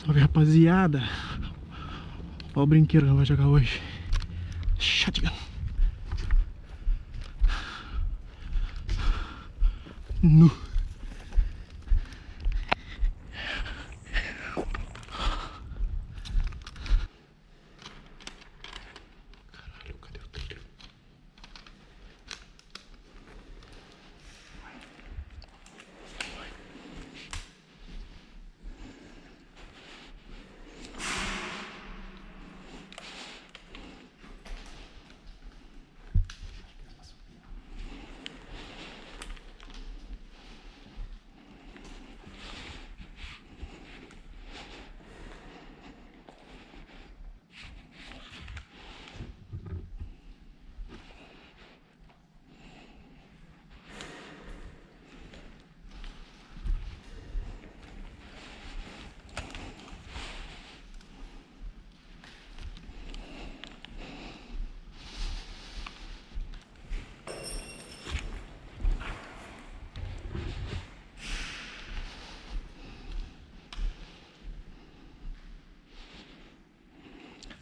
Salve, rapaziada. Olha o brinquedo que eu vou jogar hoje. Shotgun. Nu. Caralho, cadê o trilho?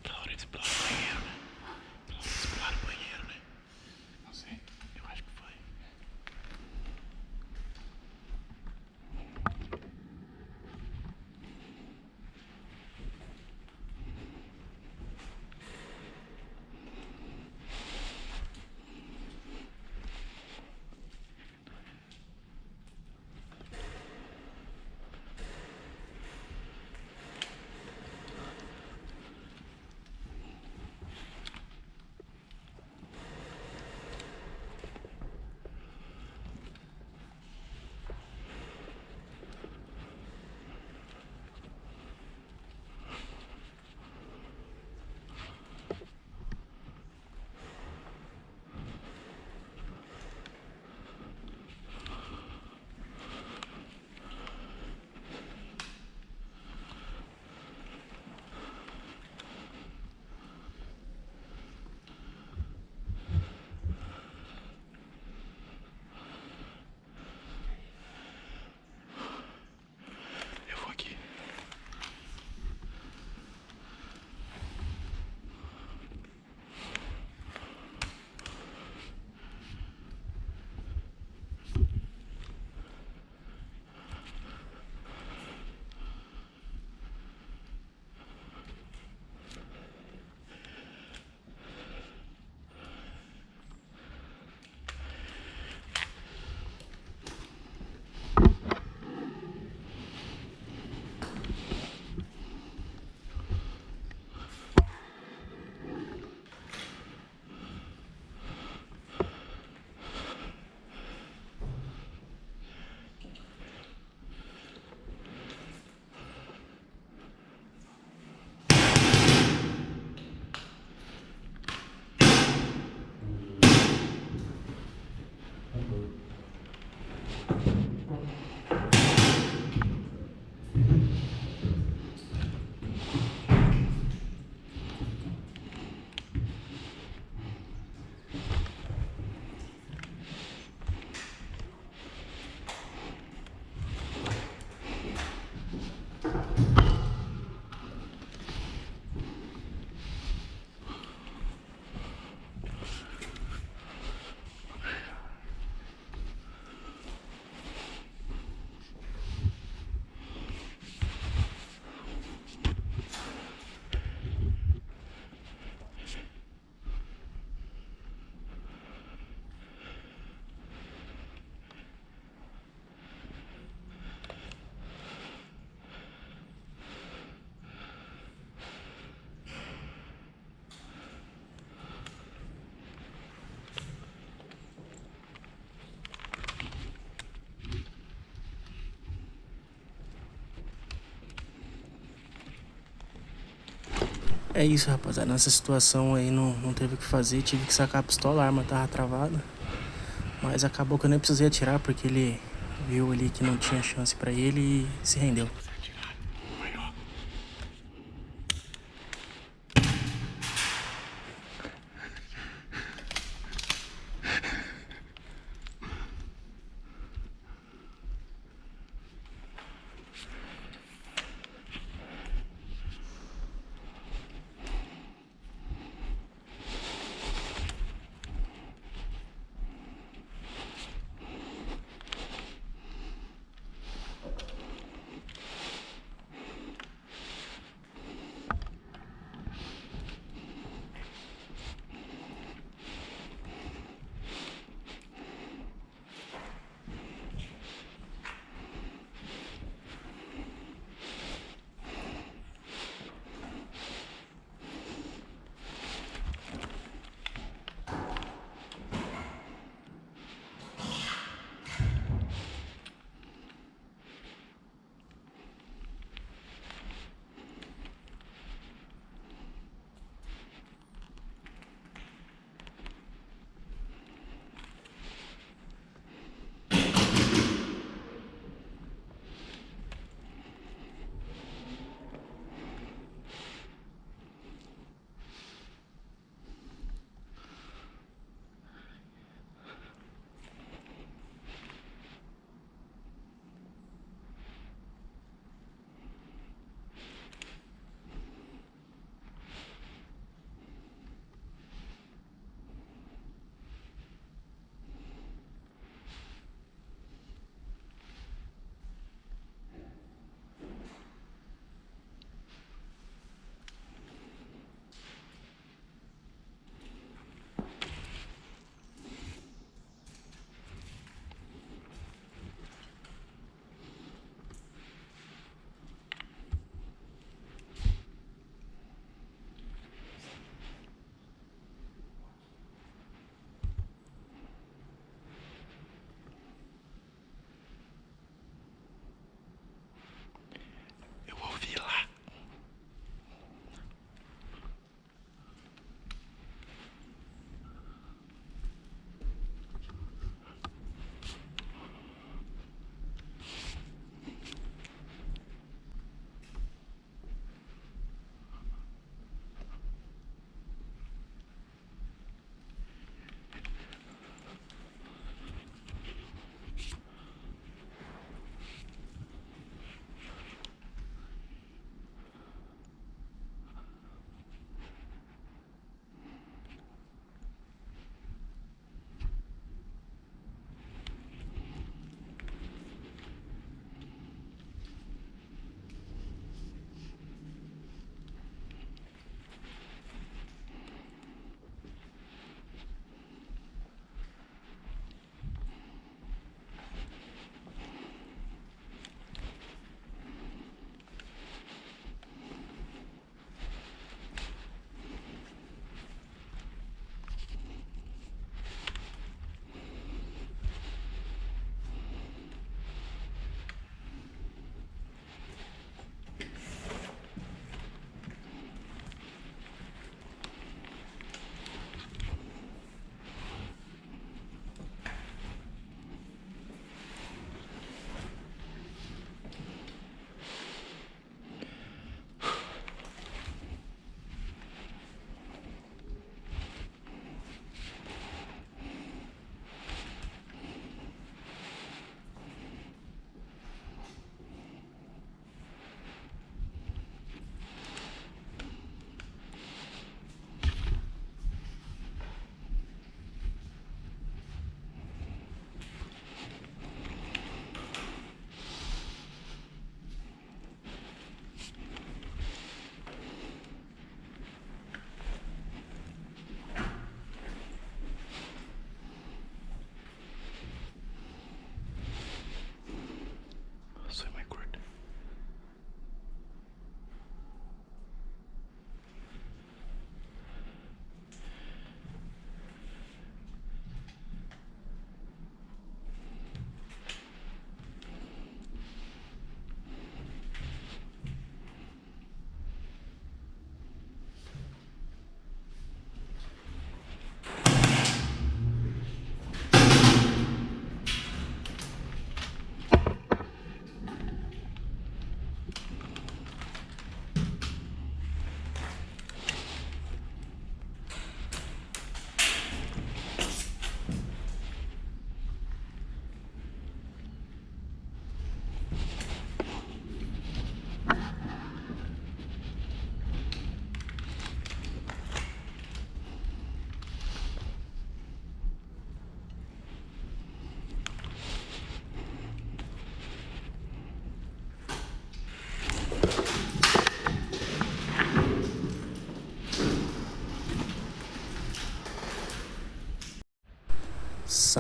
Aquela hora eles pularam o banheiro, né? Eles pularam o banheiro, né? Não sei, eu acho que foi. Eu vou aqui. É isso, rapaziada. Nessa situação aí não teve o que fazer. Tive que sacar a pistola, a arma tava travada. Mas acabou que eu nem precisei atirar porque ele viu ali que não tinha chance pra ele e se rendeu.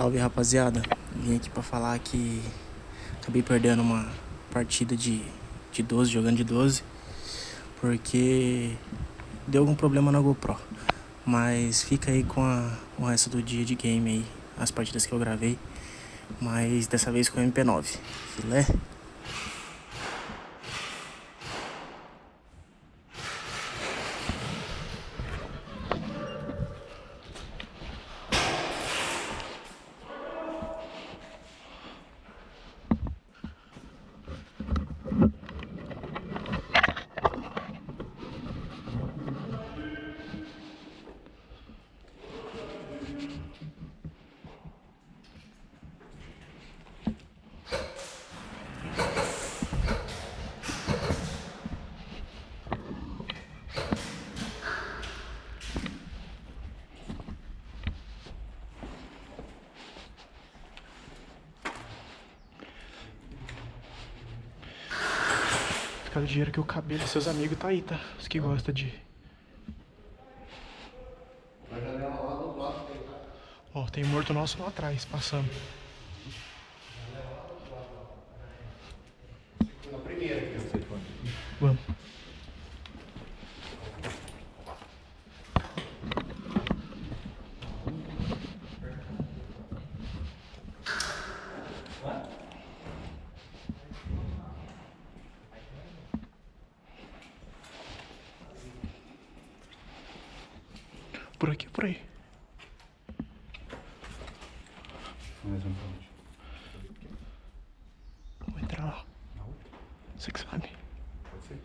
Salve, rapaziada. Vim aqui pra falar que acabei perdendo uma partida de 12, jogando de 12, porque deu algum problema na GoPro. Mas fica aí com o resto do dia de game aí, as partidas que eu gravei, mas dessa vez com o MP9. Filé? Cada dinheiro que o cabelo dos seus amigos tá aí, tá? Os que gostam de... Ó, tem morto nosso lá atrás, passando. Na primeira aqui, não sei quando. Vamos. Por aqui, por aí. Mais um ponto. Vamos entrar lá. Você que sabe. Pode ser?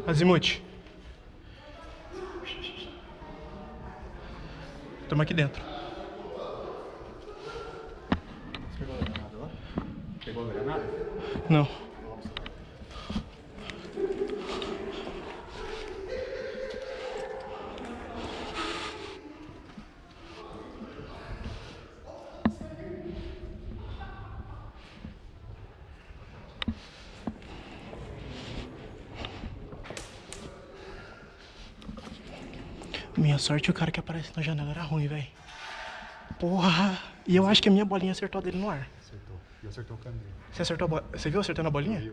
Azimuth. Estamos aqui dentro. Você pegou a granada lá? Pegou a granada? Não. Minha sorte, o cara que aparece na janela era ruim, velho. Porra! E eu acho que a minha bolinha acertou a dele no ar. Acertou. E acertou o câmbio. Você acertou a bola? Você viu acertando a bolinha? Vi.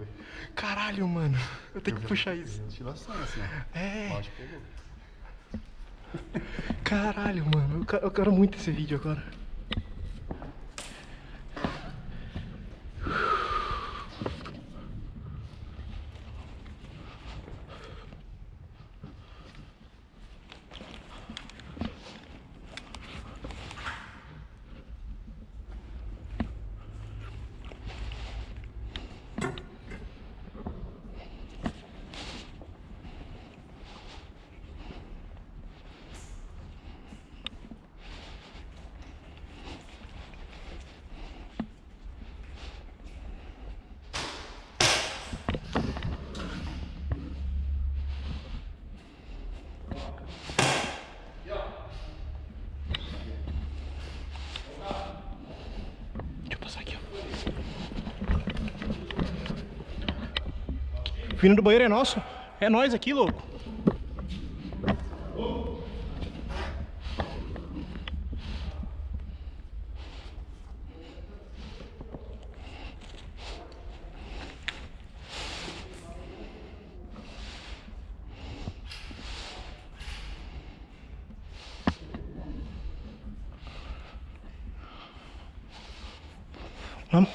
Caralho, mano. Eu tenho que puxar isso. Ventilação assim, ó. É. Eu acho que pegou. Caralho, mano. Eu quero muito esse vídeo agora. Deixa eu passar aqui, ó. Vindo do banheiro é nosso. É nós aqui, louco. Vamos.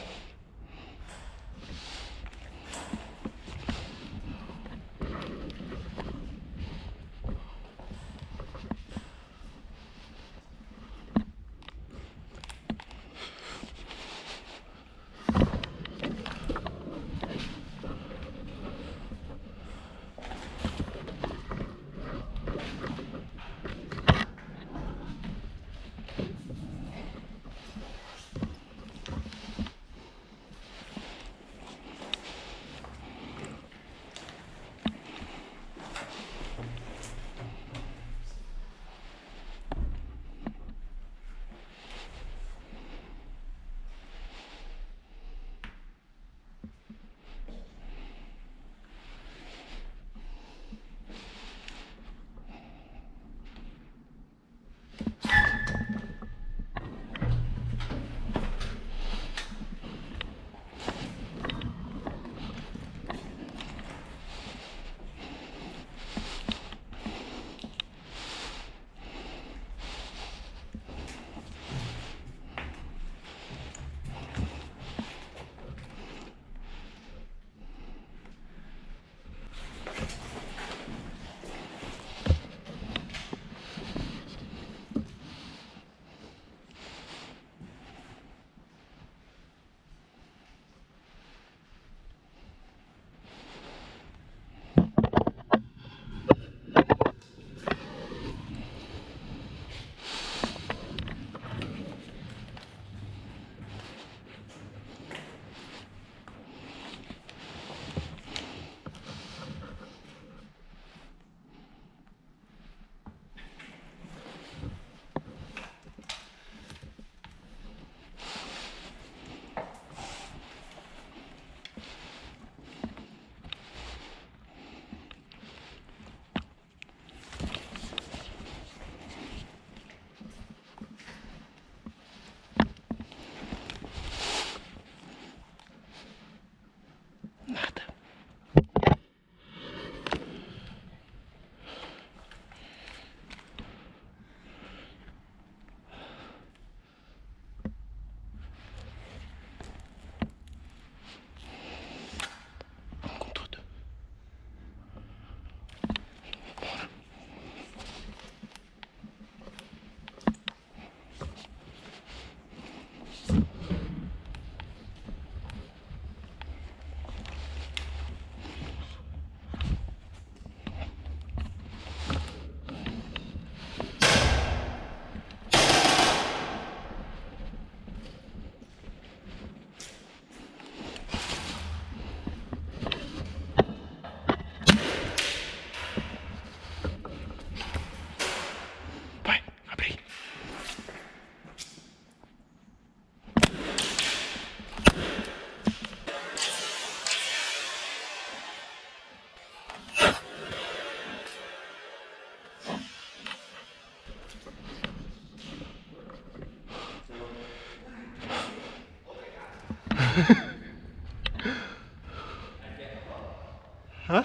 Hã?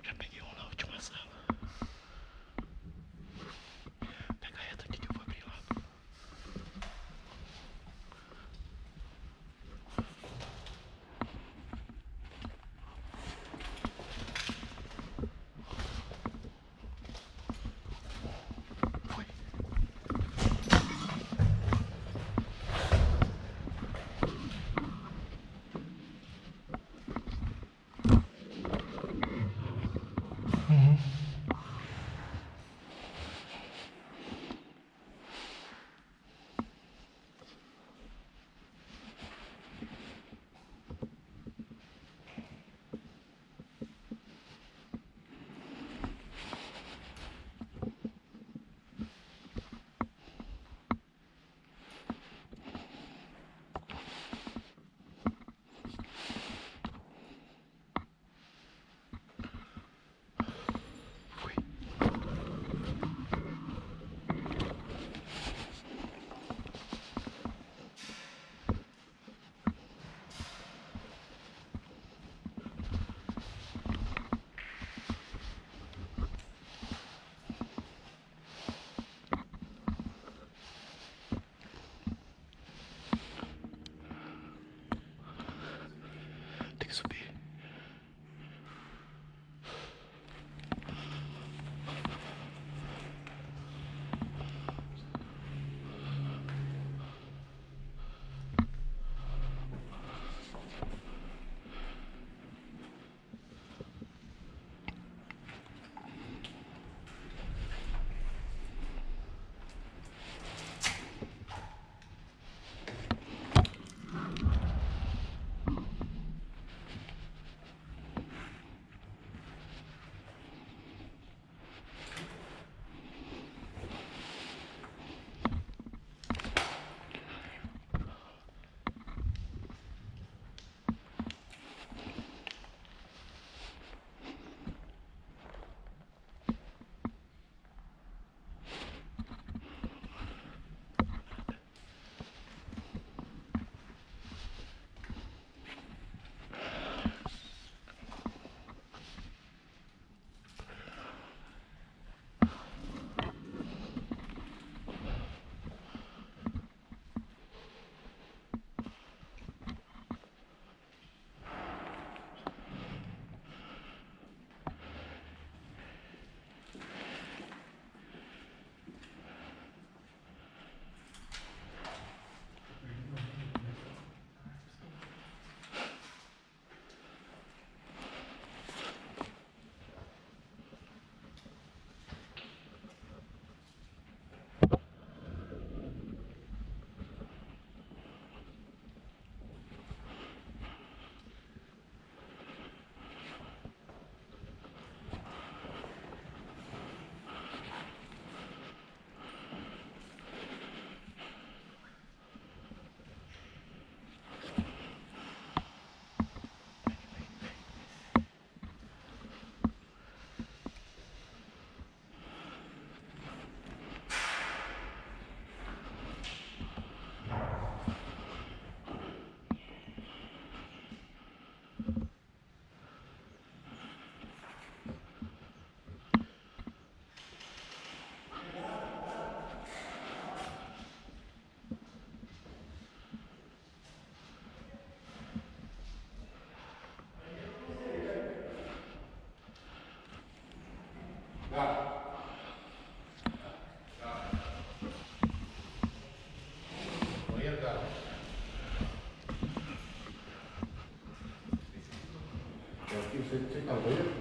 Já peguei um na última sala. Pega reto aqui que eu vou abrir lá. Foi. Você tá no banheiro?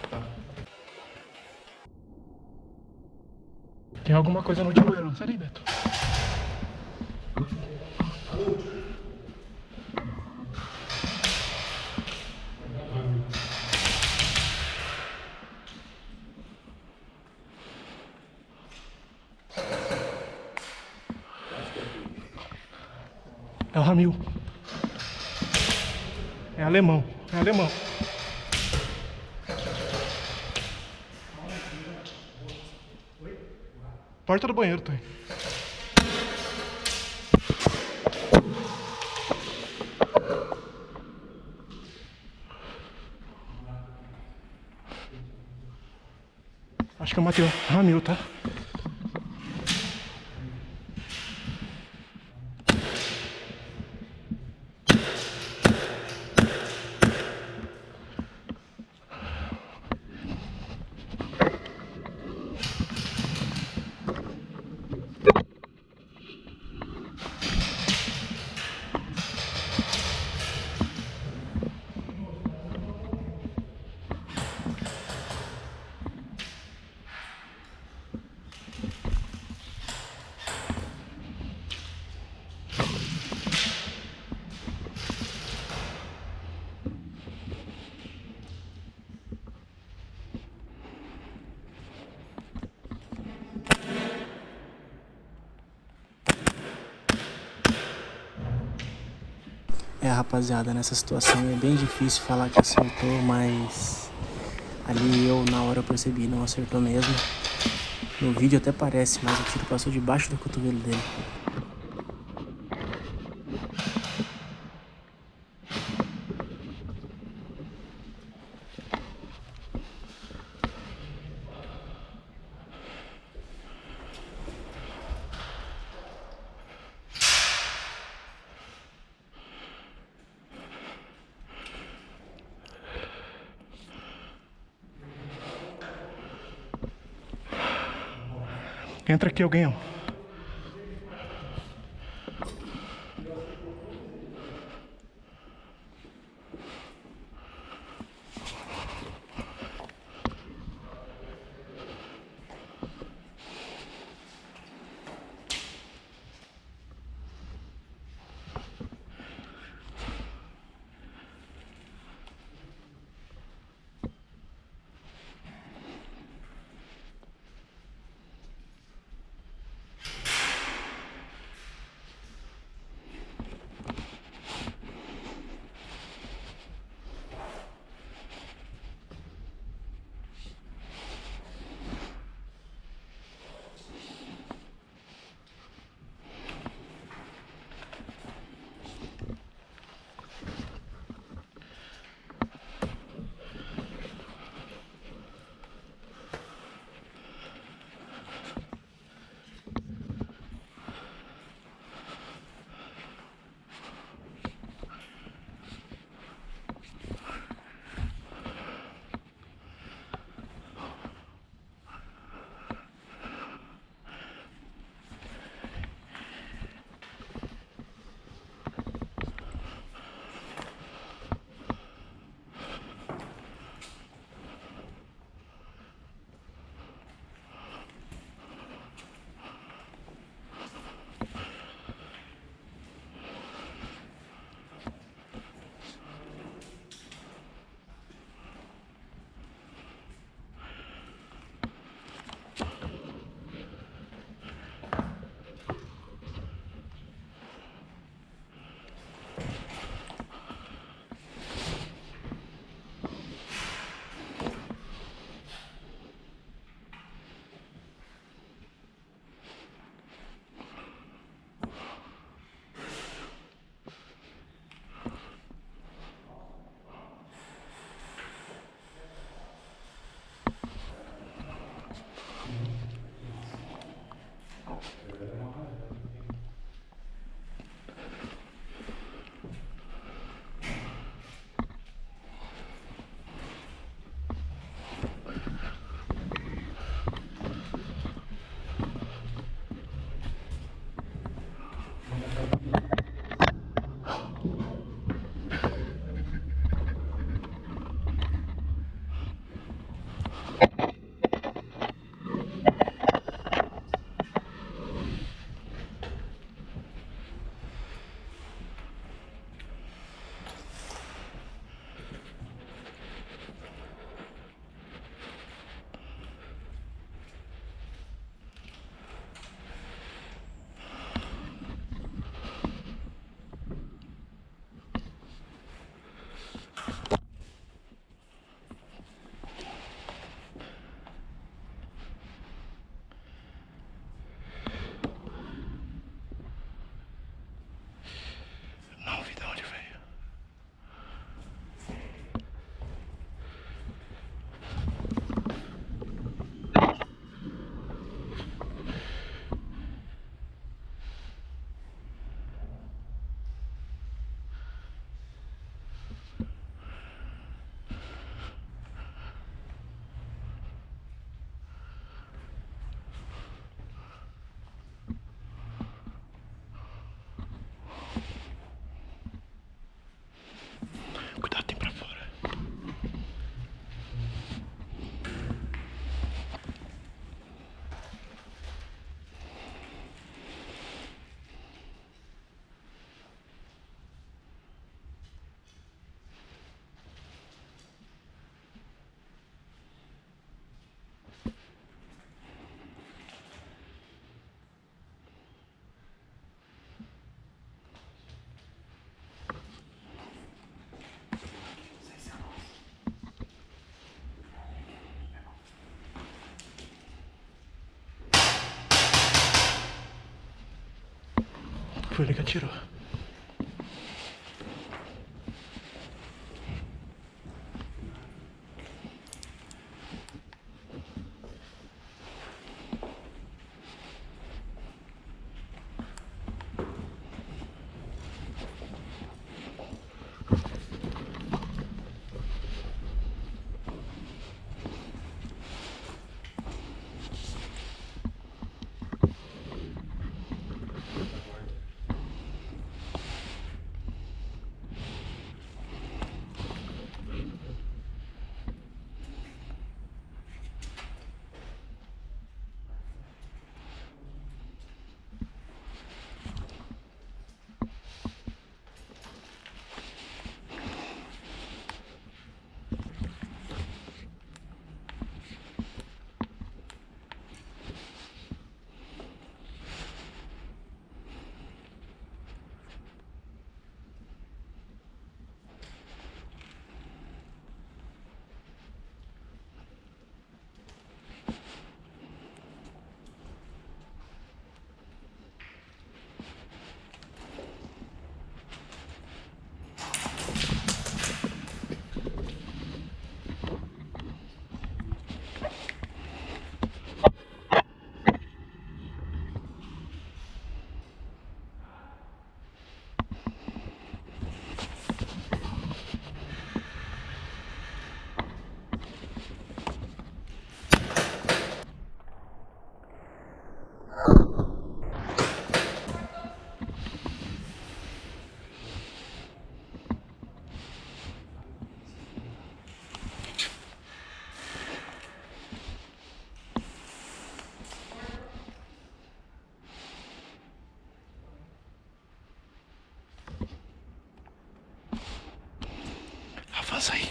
Tá. Tem alguma coisa no último banheiro. Sai daí, Beto. É o Ramil. É alemão. É alemão. Porta do banheiro, tá aí. Acho que eu matei o Ramil, tá? É, rapaziada, nessa situação é bem difícil falar que acertou, mas ali eu na hora eu percebi, não acertou mesmo. No vídeo até parece, mas o tiro passou debaixo do cotovelo dele. Entra aqui alguém, ó. Foi ele que atirou. Avança aí.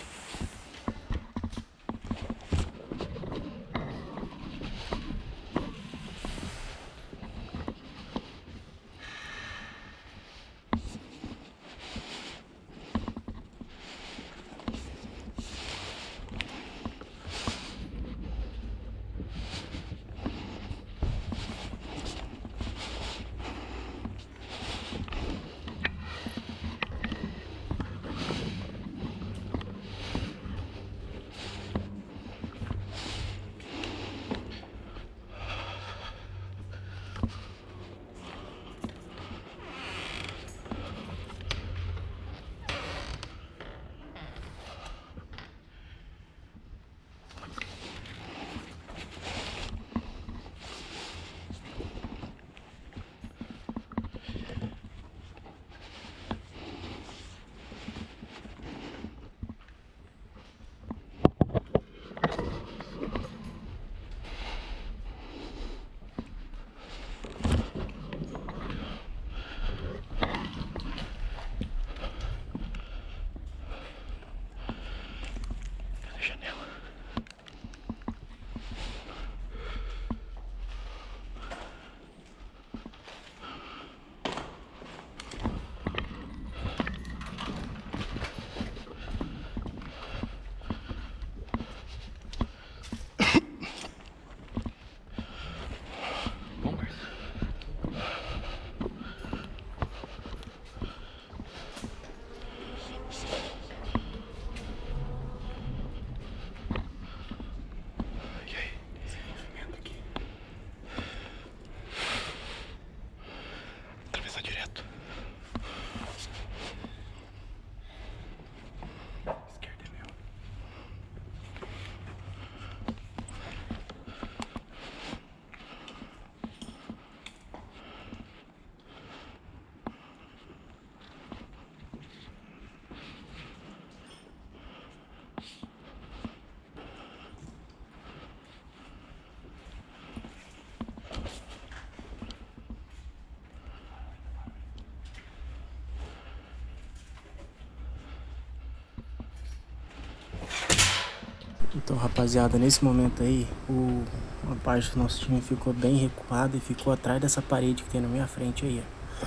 Então, rapaziada, nesse momento aí, uma parte do nosso time ficou bem recuada e ficou atrás dessa parede que tem na minha frente aí, ó.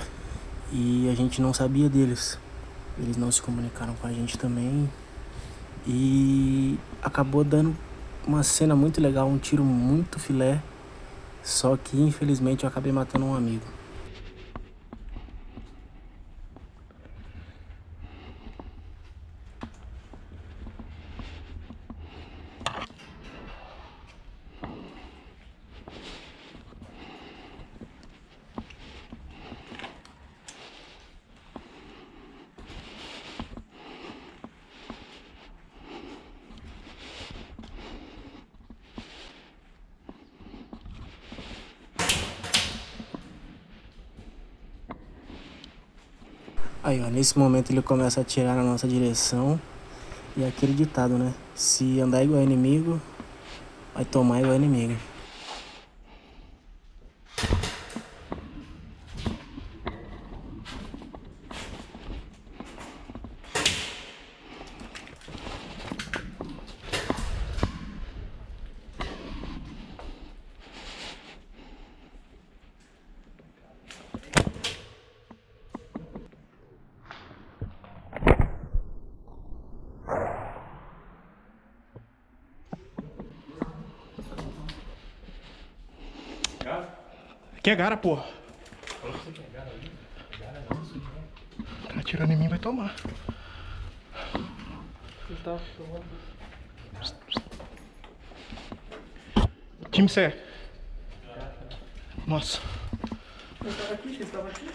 E a gente não sabia deles. Eles não se comunicaram com a gente também. E acabou dando uma cena muito legal, um tiro muito filé. Só que, infelizmente, eu acabei matando um amigo. Aí, ó, nesse momento ele começa a atirar na nossa direção. E é aquele ditado, né? Se andar igual inimigo, vai tomar igual inimigo. Aqui é gara, porra. Tá atirando em mim, vai tomar. Time C. Nossa. Você estava aqui?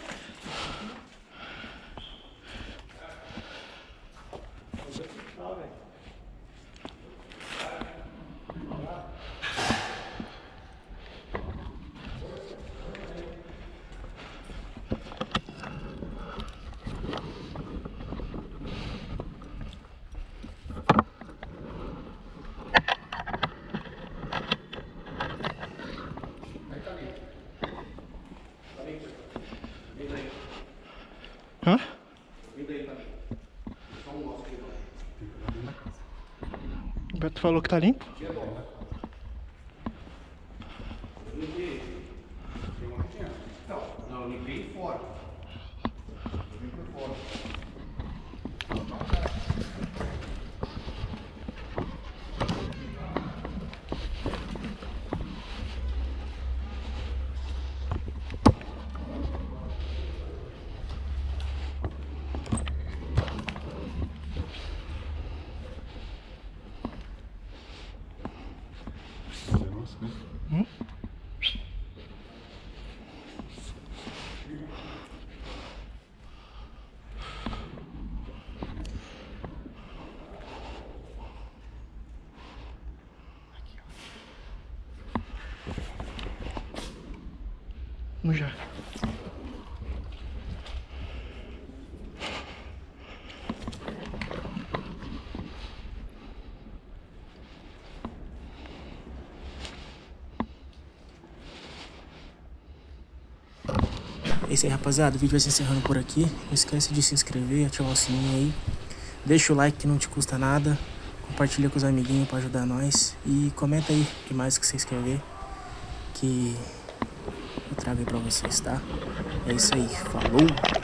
Hã? O Beto falou que tá limpo. Não, eu limpei fora. Eu limpei fora. No já. É isso aí, rapaziada. O vídeo vai se encerrando por aqui. Não esquece de se inscrever, ativar o sininho aí. Deixa o like que não te custa nada. Compartilha com os amiguinhos pra ajudar nós. E comenta aí o que mais que vocês querem ver, que eu trago aí pra vocês, tá? É isso aí. Falou!